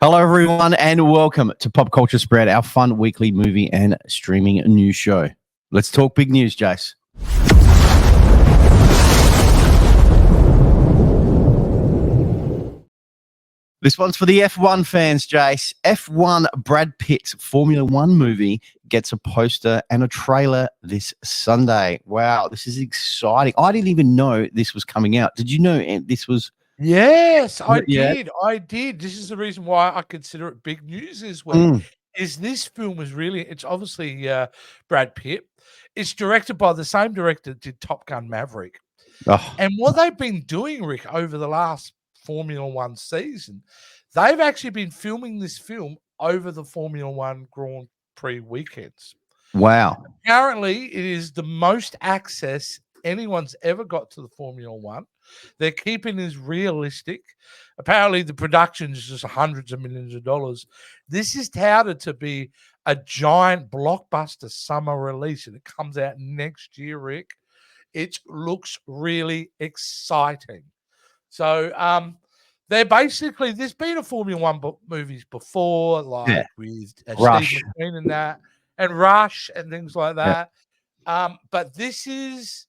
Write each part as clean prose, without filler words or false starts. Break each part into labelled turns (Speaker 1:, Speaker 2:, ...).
Speaker 1: Hello, everyone, and welcome to Pop Culture Spread, our fun weekly movie and streaming news show. Let's talk big news, Jace. This one's for the F1 fans, Jace. F1 Brad Pitt's Formula One movie gets a poster and a trailer this Sunday. Wow, this is exciting. I didn't even know this was coming out. Did you know this was?
Speaker 2: Yes, I
Speaker 1: Yeah.
Speaker 2: did. I did. This is the reason why I consider it big news this week. Is this film is really? It's obviously Brad Pitt. It's directed by the same director that did Top Gun Maverick.
Speaker 1: Oh,
Speaker 2: And what they've been doing, Rick, over the last Formula One season, they've actually been filming this film over the Formula One Grand Prix weekends.
Speaker 1: wow.
Speaker 2: Apparently, it is the most access anyone's ever got to the Formula One. They're keeping this realistic. Apparently, the production is just hundreds of millions of dollars. This is touted to be a giant blockbuster summer release, and it comes out next year, Rick. It looks really exciting. So, they're basically, there's been a Formula One movies before, like with
Speaker 1: Rush.
Speaker 2: Steve McQueen and that, and Rush and things like
Speaker 1: Yeah.
Speaker 2: that. But this is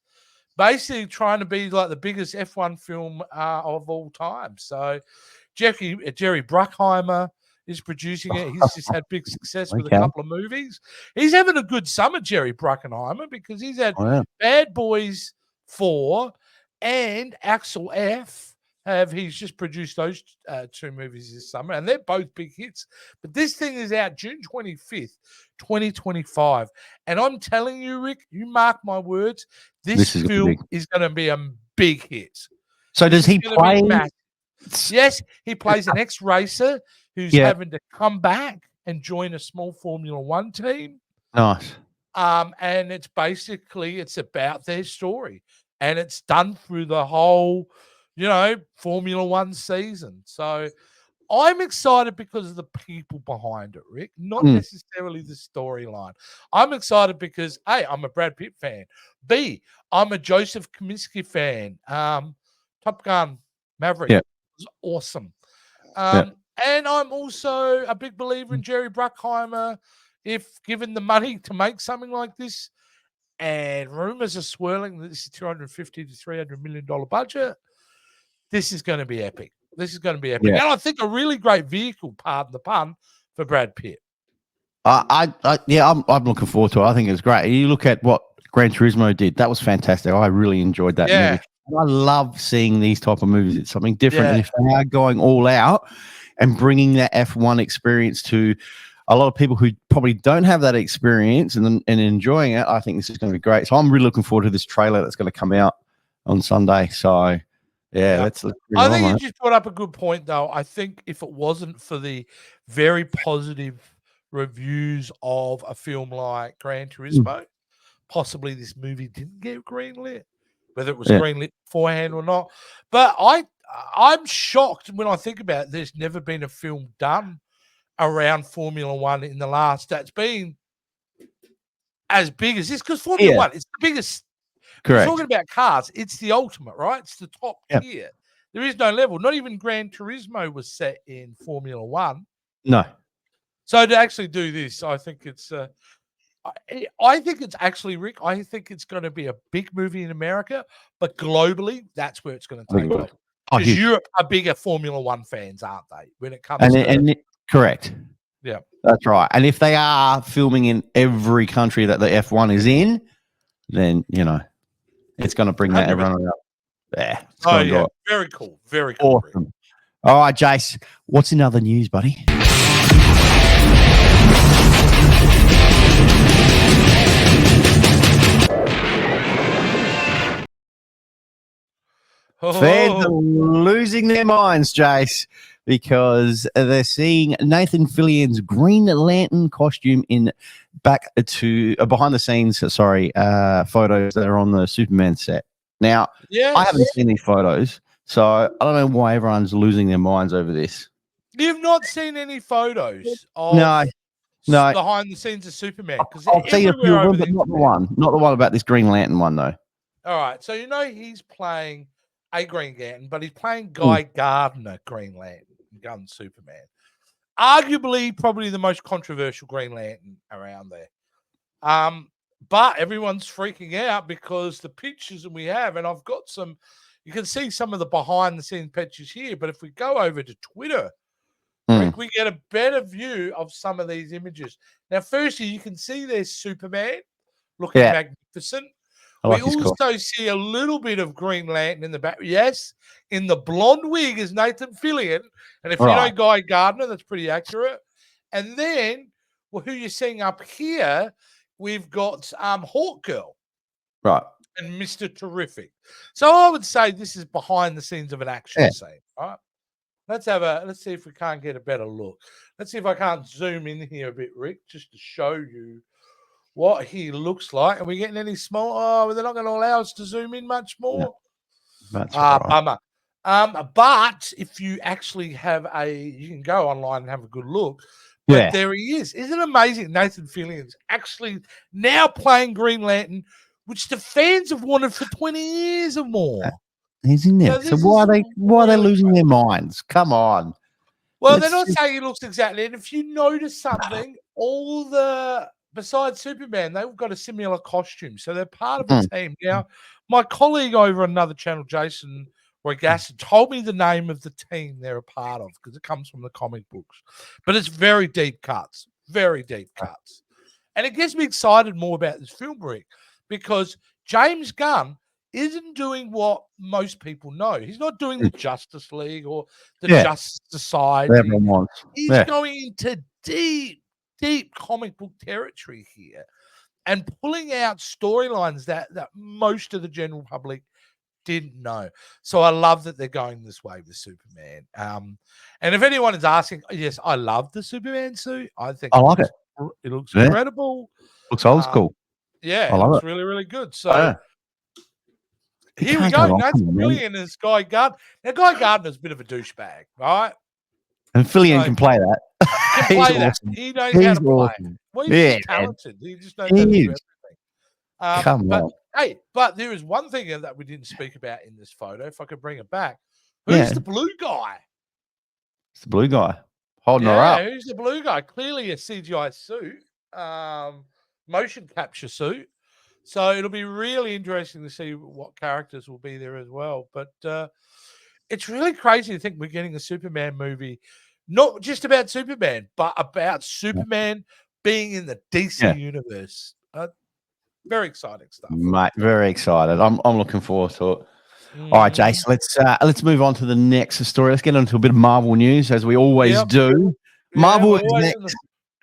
Speaker 2: basically trying to be like the biggest F1 film of all time. So Jerry Bruckheimer is producing it. He's just had big success with a couple of movies. He's having a good summer, Jerry Bruckheimer, because he's had Bad Boys 4 and Axel F. He's just produced those two movies this summer, and they're both big hits. But this thing is out June 25th, 2025. And I'm telling you, Rick, you mark my words, this film is going to be a big hit.
Speaker 1: So does he play?
Speaker 2: Yes, he plays an ex-racer who's having to come back and join a small Formula One team.
Speaker 1: Nice.
Speaker 2: And it's basically, it's about their story. And it's done through the whole, Formula One season. So I'm excited because of the people behind it, Rick, not necessarily the storyline. I'm excited because, A, I'm a Brad Pitt fan. B, I'm a Joseph Kosinski fan. Top Gun Maverick was awesome. And I'm also a big believer in Jerry Bruckheimer. If given the money to make something like this, and rumors are swirling that this is $250 to $300 million budget, this is going to be epic. This is going to be epic. And I think a really great vehicle, pardon the pun, for Brad Pitt.
Speaker 1: I'm looking forward to it. I think it's great. You look at what Gran Turismo did. That was fantastic. I really enjoyed that movie. And I love seeing these type of movies. It's something different. And if they are going all out and bringing that F1 experience to a lot of people who probably don't have that experience and enjoying it, I think this is going to be great. So I'm really looking forward to this trailer that's going to come out on Sunday. So let's
Speaker 2: I think you just brought up a good point, though. I think if it wasn't for the very positive reviews of a film like Gran Turismo, possibly this movie didn't get greenlit, whether it was greenlit beforehand or not. But I'm shocked when I think about it. There's never been a film done around Formula One in the last that's been as big as this, because Formula One is the biggest.
Speaker 1: Correct.
Speaker 2: We're talking about cars. It's the ultimate, right? It's the top tier. There is no level. Not even Gran Turismo was set in Formula One.
Speaker 1: No.
Speaker 2: So to actually do this, I think it's I think it's actually, Rick, I think it's going to be a big movie in America, but globally, that's where it's going to take off. Because Europe are bigger Formula One fans, aren't they? When it comes to
Speaker 1: correct.
Speaker 2: Yeah.
Speaker 1: That's right. And if they are filming in every country that the F1 is in, then, it's going to bring that everyone up.
Speaker 2: Yeah. Very cool. Very cool.
Speaker 1: Awesome. All right, Jace, what's in other news, buddy? Fans are losing their minds, Jace, because they're seeing Nathan Fillion's Green Lantern costume in behind the scenes, photos that are on the Superman set. Now, I haven't seen these photos, so I don't know why everyone's losing their minds over this.
Speaker 2: You've not seen any photos of behind the scenes of Superman?
Speaker 1: I've seen a few of them, but not the one about this Green Lantern one, though.
Speaker 2: All right, so he's playing a Green Lantern, but he's playing Guy Gardner Green Lantern, Gun Superman. arguably probably the most controversial Green Lantern around there. But everyone's freaking out because the pictures that we have, and I've got some, you can see some of the behind the scenes pictures here, but if we go over to Twitter, Rick, we get a better view of some of these images. Now, firstly, you can see there's Superman looking magnificent. We also see a little bit of Green Lantern in the back. Yes, in the blonde wig is Nathan Fillion. And if you know Guy Gardner, that's pretty accurate. And then, well, who you're seeing up here, we've got Hawk Girl.
Speaker 1: Right.
Speaker 2: And Mr. Terrific. So I would say this is behind the scenes of an action scene. All right. Let's see if we can't get a better look. Let's see if I can't zoom in here a bit, Rick, just to show you what he looks like. Are we getting any small? Oh, they're not going to allow us to zoom in much more.
Speaker 1: That's right.
Speaker 2: Bummer. But if you actually have you can go online and have a good look. But there he is. Isn't it amazing? Nathan Fillion's actually now playing Green Lantern, which the fans have wanted for 20 years or more.
Speaker 1: He's in there. So why are they losing their minds? Come on.
Speaker 2: Well, they're not saying he looks exactly. And if you notice something, besides Superman, they've got a similar costume. So they're part of a team. Now, my colleague over on another channel, Jason Roygasson, told me the name of the team they're a part of because it comes from the comic books. But it's very deep cuts. Very deep cuts. And it gets me excited more about this film, Rick, because James Gunn isn't doing what most people know. He's not doing the Justice League or the Justice Society. He's going into deep, deep comic book territory here and pulling out storylines that most of the general public didn't know. So I love that they're going this way with Superman. And if anyone is asking, yes, I love the Superman suit. I think
Speaker 1: I like it.
Speaker 2: It looks incredible.
Speaker 1: Looks old school.
Speaker 2: Yeah, it looks really, really good. So here we go. Nathan Fillion is Guy Gardner. Now, Guy Gardner's a bit of a douchebag, right?
Speaker 1: And Fillion can play that.
Speaker 2: He can play that. He knows how to play. Well, he's talented. He just knows how to do everything.
Speaker 1: Come on.
Speaker 2: Hey, but there is one thing that we didn't speak about in this photo. If I could bring it back. Who's the blue guy?
Speaker 1: It's the blue guy. Holding her up.
Speaker 2: Who's the blue guy? Clearly a CGI suit. Motion capture suit. So it'll be really interesting to see what characters will be there as well. But it's really crazy to think we're getting a Superman movie, not just about Superman, but about Superman being in the DC universe. Very exciting stuff.
Speaker 1: Mate, very excited. I'm looking forward to it. All right, Jason, let's move on to the next story. Let's get into a bit of Marvel news, as we always do. Marvel is next.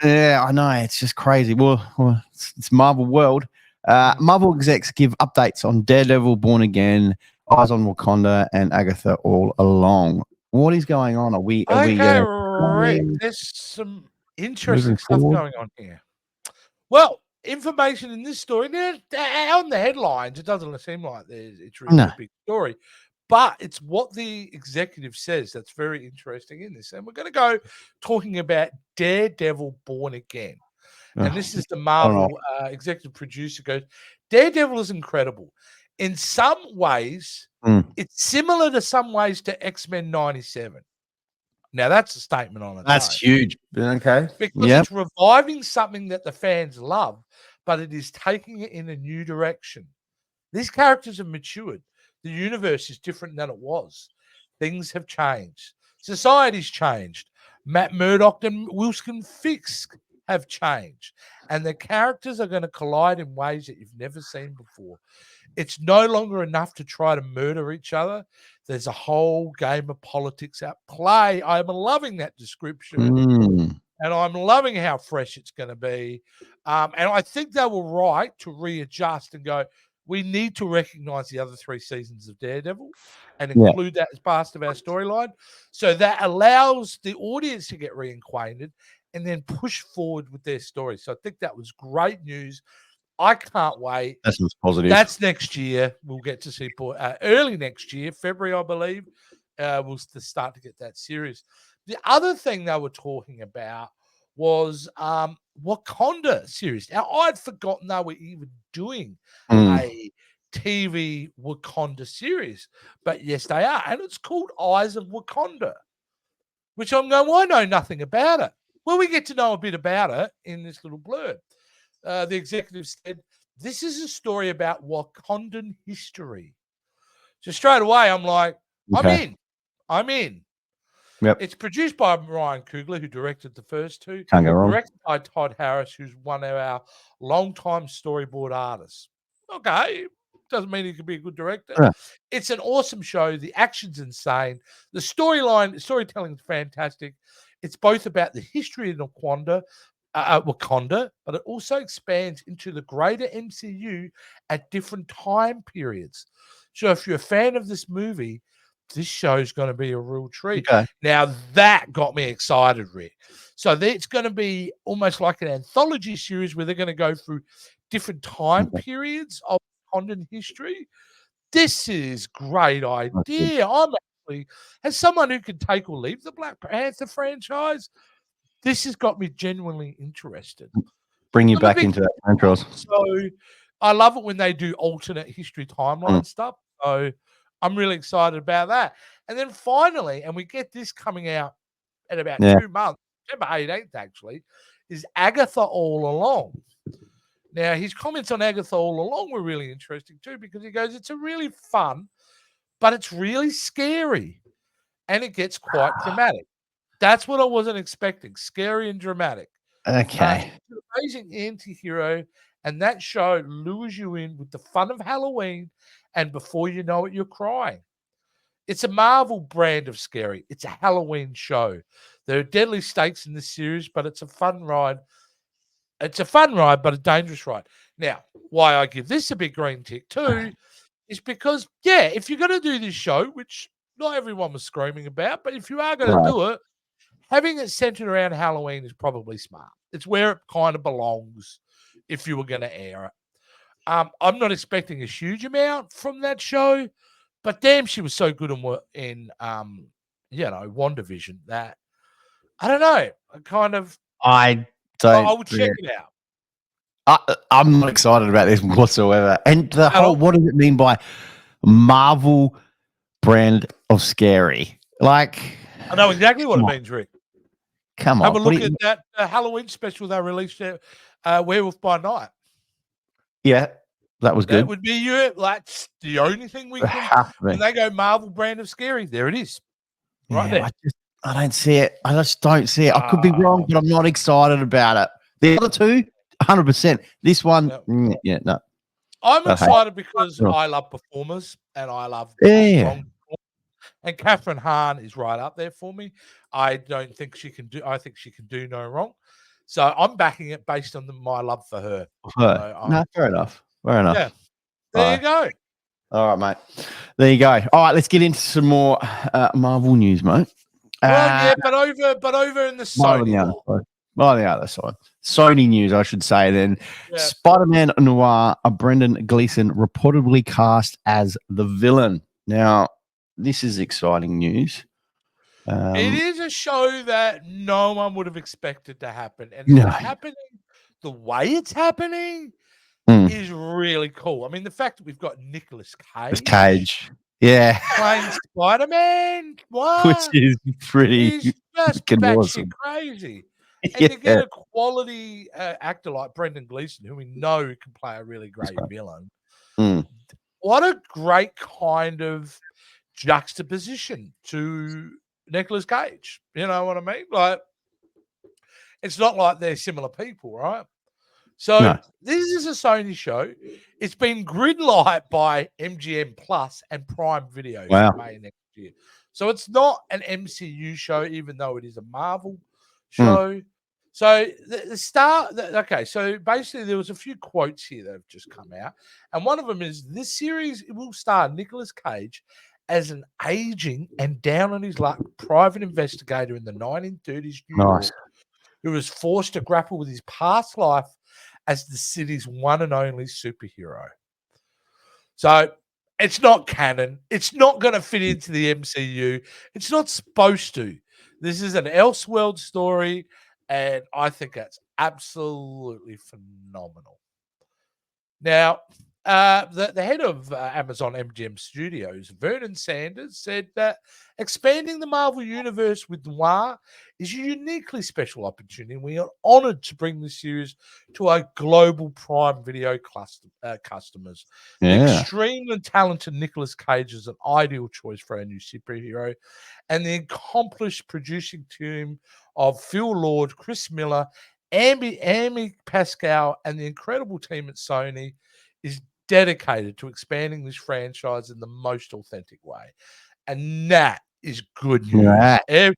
Speaker 1: Yeah, I know. It's just crazy. Well, it's Marvel world. Marvel execs give updates on Daredevil, Born Again, Eyes on Wakanda, and Agatha all along. What is going on?
Speaker 2: There's some interesting stuff going on here. Well, information in this story, on the headlines, it doesn't seem like it's really a big story, but it's what the executive says that's very interesting in this. And we're going to go talking about Daredevil, Born Again. And this is the Marvel executive producer goes, Daredevil is incredible. In some ways, it's similar to some ways to X-Men 97. Now, that's a statement on it.
Speaker 1: That's huge. Okay.
Speaker 2: Because it's reviving something that the fans love, but it is taking it in a new direction. These characters have matured. The universe is different than it was. Things have changed. Society's changed. Matt Murdock and Wilson Fisk have changed, and the characters are going to collide in ways that you've never seen before. It's no longer enough to try to murder each other. There's a whole game of politics at play. I'm loving that description, and I'm loving how fresh it's going to be. And I think they were right to readjust and go, we need to recognize the other 3 seasons of Daredevil and include that as part of our storyline. So that allows the audience to get reacquainted and then push forward with their story. So I think that was great news. I can't wait.
Speaker 1: That sounds positive.
Speaker 2: That's next year. We'll get to see early next year, February, I believe. We'll start to get that series. The other thing they were talking about was Wakanda series. Now, I'd forgotten they were even doing a TV Wakanda series, but yes, they are. And it's called Eyes of Wakanda. which I'm going, well, I know nothing about it. Well, we get to know a bit about it in this little blurb. The executive said, this is a story about Wakandan history. So straight away, I'm like,
Speaker 1: Okay.
Speaker 2: I'm in.
Speaker 1: Yep.
Speaker 2: It's produced by Ryan Coogler, who directed the first two.
Speaker 1: Can't go wrong.
Speaker 2: Directed by Todd Harris, who's one of our longtime storyboard artists. Okay, doesn't mean he could be a good director.
Speaker 1: Yeah.
Speaker 2: It's an awesome show. The action's insane. The storytelling is fantastic. It's both about the history of Wakanda, but it also expands into the greater MCU at different time periods. So if you're a fan of this movie, this show's going to be a real treat.
Speaker 1: Okay.
Speaker 2: Now, that got me excited, Rick. So it's going to be almost like an anthology series where they're going to go through different time periods of Wakandan history. This is great idea. I'm actually, as someone who can take or leave the Black Panther franchise, this has got me genuinely interested.
Speaker 1: Bring you back into that franchise.
Speaker 2: So I love it when they do alternate history timeline stuff. So I'm really excited about that. And then finally, and we get this coming out in about 2 months, September 18th actually, is Agatha All Along. Now, his comments on Agatha All Along were really interesting too, because he goes, it's a really fun, but it's really scary. And it gets quite dramatic. That's what I wasn't expecting. Scary and dramatic.
Speaker 1: Okay.
Speaker 2: It's an amazing anti-hero, and that show lures you in with the fun of Halloween, and before you know it, you're crying. It's a Marvel brand of scary. It's a Halloween show. There are deadly stakes in this series, but it's a fun ride. It's a fun ride, but a dangerous ride. Now, why I give this a big green tick too is because, yeah, if you're going to do this show, which not everyone was screaming about, but if you are going to do it, having it centered around Halloween is probably smart. It's where it kind of belongs if you were going to air it. I'm not expecting a huge amount from that show, but damn, she was so good in WandaVision that I don't know. I will check it out.
Speaker 1: I'm not excited about this whatsoever. And the whole, what does it mean by Marvel brand of scary? Like,
Speaker 2: I know exactly what it means, Rick.
Speaker 1: Come on.
Speaker 2: Have a look at that Halloween special they released, Werewolf by Night.
Speaker 1: Yeah, that was good.
Speaker 2: That would be you. Like, the only thing we can, when they go Marvel brand of scary, there it is. Right there.
Speaker 1: I don't see it. I just don't see it. I could be wrong, but I'm not excited about it. The other two, 100%. This one, no.
Speaker 2: I'm excited because I love performers and I love strong. And Catherine Hahn is right up there for me. I think she can do no wrong. So I'm backing it based on my love for her.
Speaker 1: No, fair enough. Fair enough.
Speaker 2: Yeah. There you go.
Speaker 1: All right, mate. There you go. All right, let's get into some more Marvel news, mate.
Speaker 2: Well, but over in the Sony
Speaker 1: on the other side. Sony news, I should say then. Yeah. Spider-Man Noir, Brendan Gleeson reportedly cast as the villain. Now, this is exciting news.
Speaker 2: It is a show that no one would have expected to happen. And it's happening the way it's happening is really cool. I mean, the fact that we've got Nicolas Cage.
Speaker 1: Yeah.
Speaker 2: Playing Spider-Man. What?
Speaker 1: Which is pretty
Speaker 2: He's just batshit crazy. And to get a quality actor like Brendan Gleeson, who we know can play a really great villain, what a great kind of juxtaposition to Nicolas Cage. You know what I mean? Like, it's not like they're similar people, right? So this is a Sony show. It's been greenlight by MGM Plus and Prime Video for May next year. So it's not an MCU show, even though it is a Marvel show. So so basically there was a few quotes here that have just come out. And one of them is, this series will star Nicolas Cage as an aging and down on his luck private investigator in the 1930s New York who was forced to grapple with his past life as the city's one and only superhero. So it's not canon. It's not going to fit into the MCU. It's not supposed to. This is an Elseworld story, and I think that's absolutely phenomenal. Now, the head of Amazon MGM Studios, Vernon Sanders, said that expanding the Marvel Universe with Noir is a uniquely special opportunity. We are honored to bring the series to our global Prime Video customers. The extremely talented Nicolas Cage is an ideal choice for our new superhero, and the accomplished producing team of Phil Lord, Chris Miller, Amy Pascal, and the incredible team at Sony is dedicated to expanding this franchise in the most authentic way. And that is good news.
Speaker 1: Right.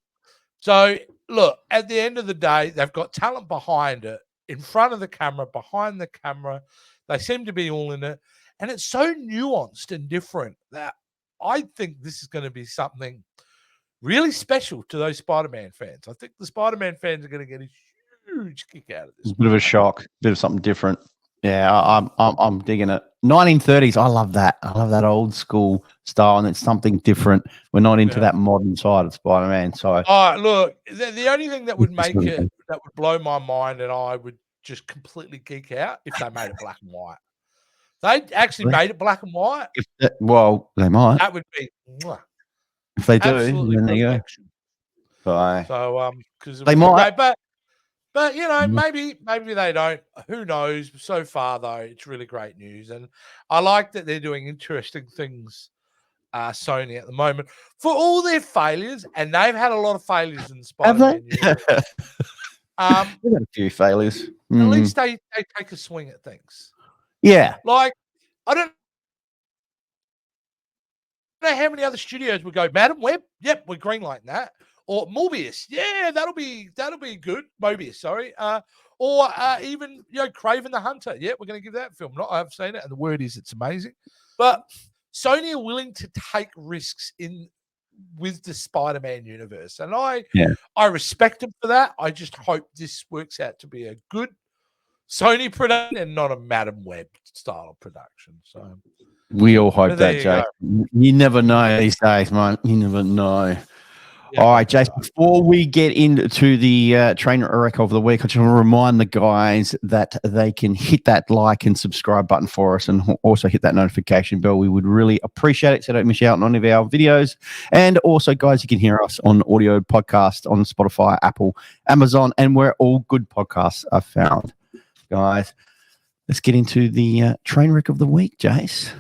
Speaker 2: So, look, at the end of the day, they've got talent behind it, in front of the camera, behind the camera. They seem to be all in it. And it's so nuanced and different that I think this is going to be something really special to those Spider-Man fans. I think the Spider-Man fans are going to get a huge kick out of this.
Speaker 1: A bit of a shock, bit of something different. Yeah, I'm digging it. 1930s, I love that. I love that old school style, and it's something different. We're not into that modern side of Spider-Man. So,
Speaker 2: look, the only thing that would make it that would blow my mind, and I would just completely geek out if they made it black and white. They actually made it black and white.
Speaker 1: Well, they might.
Speaker 2: That would be
Speaker 1: if they do.
Speaker 2: absolutely
Speaker 1: Then there you
Speaker 2: perfection.
Speaker 1: go.
Speaker 2: So, because
Speaker 1: they might.
Speaker 2: Great, but you know, maybe they don't. Who knows? So far, though, it's really great news, and I like that they're doing interesting things. Sony at the moment for all their failures, and they've had a lot of failures in the Spider-Man universe.
Speaker 1: We've had a few failures.
Speaker 2: At least they take a swing at things.
Speaker 1: Yeah,
Speaker 2: like I don't know how many other studios would go, Madam Web, yep, we're greenlighting that. Or Morbius, yeah, that'll be good. Mobius, sorry. Or even Kraven the Hunter. Yeah, we're going to give that film. I've seen it, and the word is it's amazing. But Sony are willing to take risks with the Spider-Man universe, and I respect them for that. I just hope this works out to be a good Sony production and not a Madam Web style production. So
Speaker 1: we all hope that, Jake. You never know these days, man. You never know. All right, Jason, before we get into the trainer wreck of the week, I just want to remind the guys that they can hit that like and subscribe button for us, and also hit that notification bell. We would really appreciate it so don't miss out on any of our videos. And also, guys, you can hear us on audio podcast on Spotify, Apple, Amazon, and where all good podcasts are found. Guys, let's get into the train wreck of the week, Jace.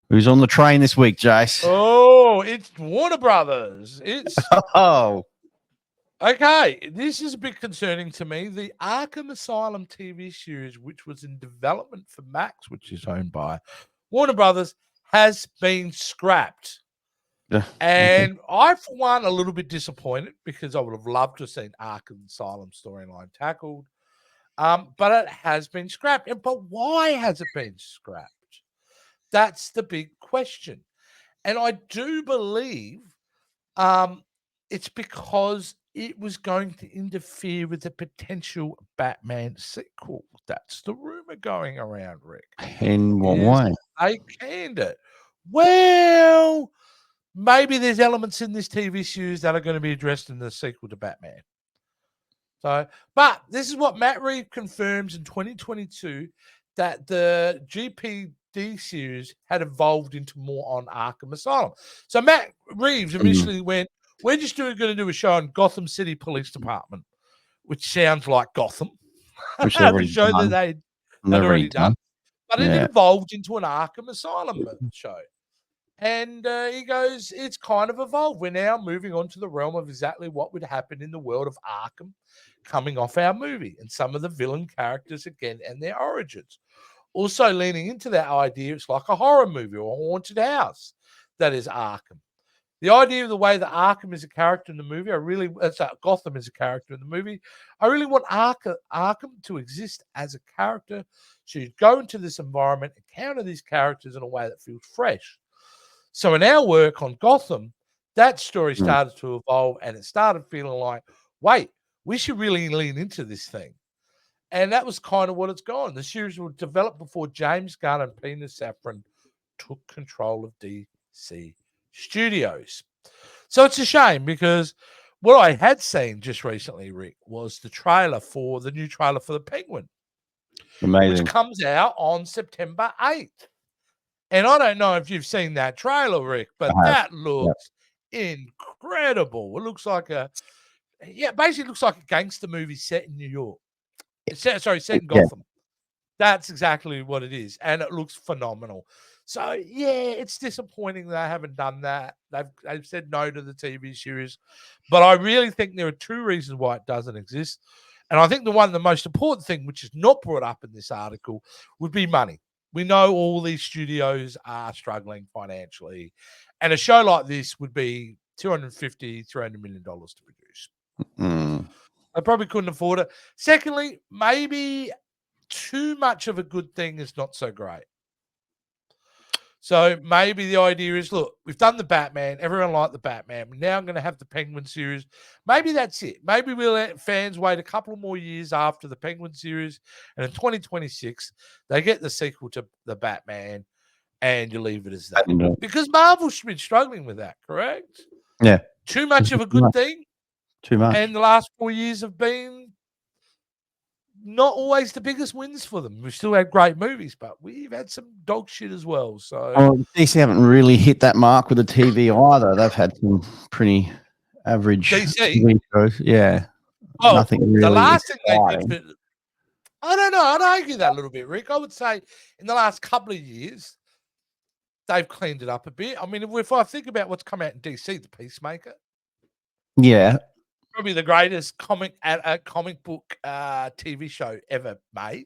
Speaker 1: Who's on the train this week, Jace?
Speaker 2: Oh, it's Warner Brothers. It's okay. This is a bit concerning to me. The Arkham Asylum TV series, which was in development for Max, which is owned by Warner Brothers, has been scrapped. And I, for one, a little bit disappointed because I would have loved to have seen Arkham Asylum storyline tackled. But it has been scrapped. But why has it been scrapped? That's the big question. And I do believe it's because it was going to interfere with the potential Batman sequel. That's the rumor going around, Rick.
Speaker 1: In what way?
Speaker 2: They canned it. Well, maybe there's elements in this TV series that are going to be addressed in the sequel to Batman. So, but this is what Matt Reeves confirms in 2022, that the GPD series had evolved into more on Arkham Asylum. So Matt Reeves initially went, we're just going to do a show on Gotham City Police Department, which sounds like Gotham.
Speaker 1: Which they've already
Speaker 2: show
Speaker 1: done.
Speaker 2: that they'd already done. But it evolved into an Arkham Asylum show. And he goes, it's kind of evolved. We're now moving on to the realm of exactly what would happen in the world of Arkham coming off our movie, and some of the villain characters again and their origins. Also leaning into that idea, it's like a horror movie or a haunted house that is Arkham. The idea of the way that Arkham is a character in the movie, Gotham is a character in the movie. I really want Arkham to exist as a character. So you go into this environment, encounter these characters in a way that feels fresh. So in our work on Gotham, that story started to evolve, and it started feeling like, wait, we should really lean into this thing. And that was kind of what it's gone. The series was developed before James Gunn and Peter Safran took control of DC Studios. So it's a shame because what I had seen just recently, Rick, was the new trailer for the Penguin, which
Speaker 1: Amazing.
Speaker 2: comes out on September 8th. And I don't know if you've seen that trailer, Rick, but that looks incredible. It looks like basically looks like a gangster movie set in New York. Set in Gotham. That's exactly what it is, and it looks phenomenal. So yeah, it's disappointing they haven't done that. They've said no to the TV series, but I really think there are two reasons why it doesn't exist. And I think the most important thing, which is not brought up in this article, would be money. We know all these studios are struggling financially, and a show like this would be $250-300 million to produce. I probably couldn't afford it. Secondly, maybe too much of a good thing is not so great. So maybe the idea is, look, we've done the Batman. Everyone liked the Batman. We're now going to have the Penguin series. Maybe that's it. Maybe we'll let fans wait a couple more years after the Penguin series. And in 2026, they get the sequel to the Batman and you leave it as that. Because Marvel's been struggling with that, correct?
Speaker 1: Yeah.
Speaker 2: Too much of a good thing.
Speaker 1: Too much.
Speaker 2: And the last 4 years have been not always the biggest wins for them. We've still had great movies, but we've had some dog shit as well. So
Speaker 1: DC haven't really hit that mark with the TV either. They've had some pretty average TV shows. Yeah.
Speaker 2: Oh,
Speaker 1: nothing really.
Speaker 2: The last thing they did, I don't know. I'd argue that a little bit, Rick. I would say in the last couple of years, they've cleaned it up a bit. I mean, if I think about what's come out in DC, The Peacemaker.
Speaker 1: Yeah.
Speaker 2: Probably the greatest comic book TV show ever made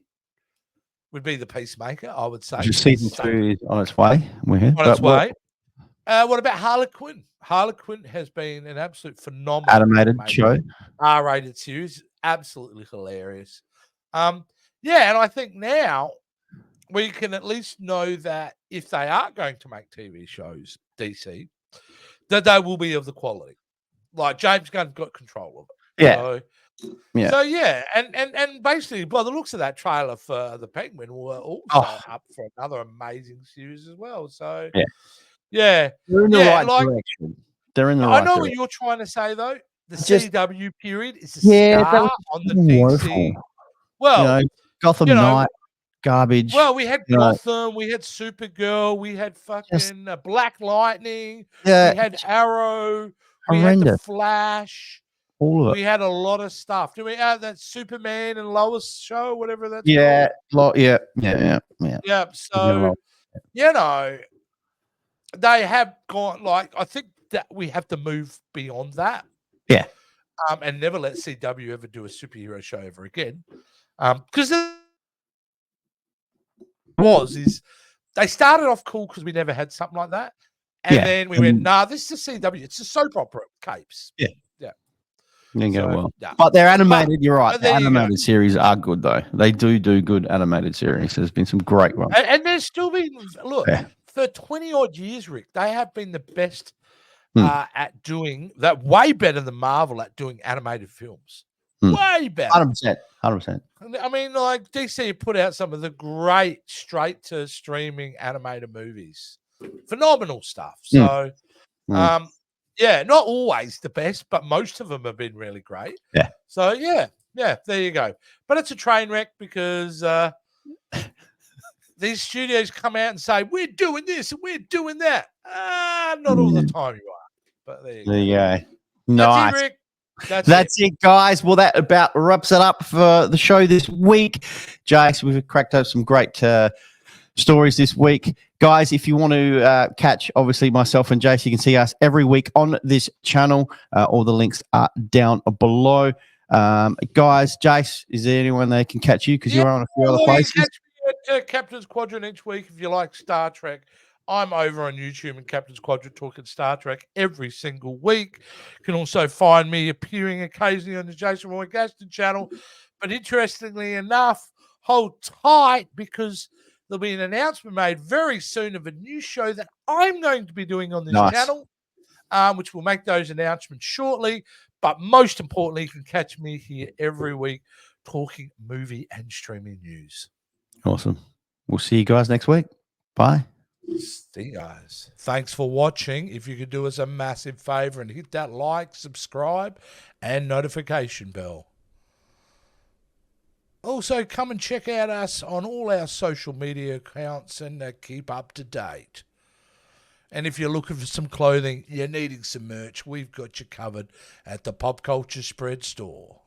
Speaker 2: would be The Peacemaker, I would say.
Speaker 1: Season 2 is on its way.
Speaker 2: On its way. What about Harley Quinn? Harley Quinn has been an absolute phenomenal
Speaker 1: animated show.
Speaker 2: R-rated series. Absolutely hilarious. Yeah, and I think now we can at least know that if they are going to make TV shows, DC, that they will be of the quality. Like James Gunn's got control of it.
Speaker 1: Yeah.
Speaker 2: So yeah, and basically by the looks of that trailer for the Penguin, we're also up for another amazing series as well. So yeah,
Speaker 1: they're in the right direction. They're in the right direction.
Speaker 2: I know what you're trying to say though. The CW period is a star on the DC. Well,
Speaker 1: Gotham Knight, garbage.
Speaker 2: Well, we had Gotham, we had Supergirl, we had fucking Black Lightning, we had Arrow, we had the Flash.
Speaker 1: All of it.
Speaker 2: We had a lot of stuff. Do we have that Superman and Lois show, whatever that's
Speaker 1: called? Yeah.
Speaker 2: So, they have gone, I think that we have to move beyond that.
Speaker 1: Yeah.
Speaker 2: And never let CW ever do a superhero show ever again. Because they started off cool because we never had something like that. And then we went, nah, this is a CW. It's a soap opera, capes.
Speaker 1: Yeah. Didn't go well.
Speaker 2: Yeah.
Speaker 1: But they're animated. You're right. The animated series are good, though. They do good animated series. There's been some great ones.
Speaker 2: And there's still been, for 20-odd years, Rick, they have been the best at doing that, way better than Marvel at doing animated films. Way better.
Speaker 1: 100%.
Speaker 2: I mean, DC put out some of the great straight-to-streaming animated movies. Phenomenal stuff. So, not always the best, but most of them have been really great.
Speaker 1: Yeah.
Speaker 2: So, there you go. But it's a train wreck because these studios come out and say, we're doing this and we're doing that. Not all the time you are. But there you go.
Speaker 1: Nice.
Speaker 2: That's it, Rick.
Speaker 1: That's it, guys. Well, that about wraps it up for the show this week. Jace, we've cracked up some great stories this week. Guys, if you want to catch, obviously, myself and Jace, you can see us every week on this channel. All the links are down below. Guys, Jace, is there anyone they can catch you? Because you're on a few other places.
Speaker 2: You catch me at Captain's Quadrant each week if you like Star Trek. I'm over on YouTube and Captain's Quadrant talking Star Trek every single week. You can also find me appearing occasionally on the Jason Roy Gaston channel. But interestingly enough, hold tight because there'll be an announcement made very soon of a new show that I'm going to be doing on this channel, which will make those announcements shortly. But most importantly, you can catch me here every week talking movie and streaming news.
Speaker 1: Awesome. We'll see you guys next week. Bye.
Speaker 2: See, guys, thanks for watching. If you could do us a massive favor and hit that like, subscribe, and notification bell. Also, come and check out us on all our social media accounts and keep up to date. And if you're looking for some clothing, you're needing some merch, we've got you covered at the Pop Culture Spread store.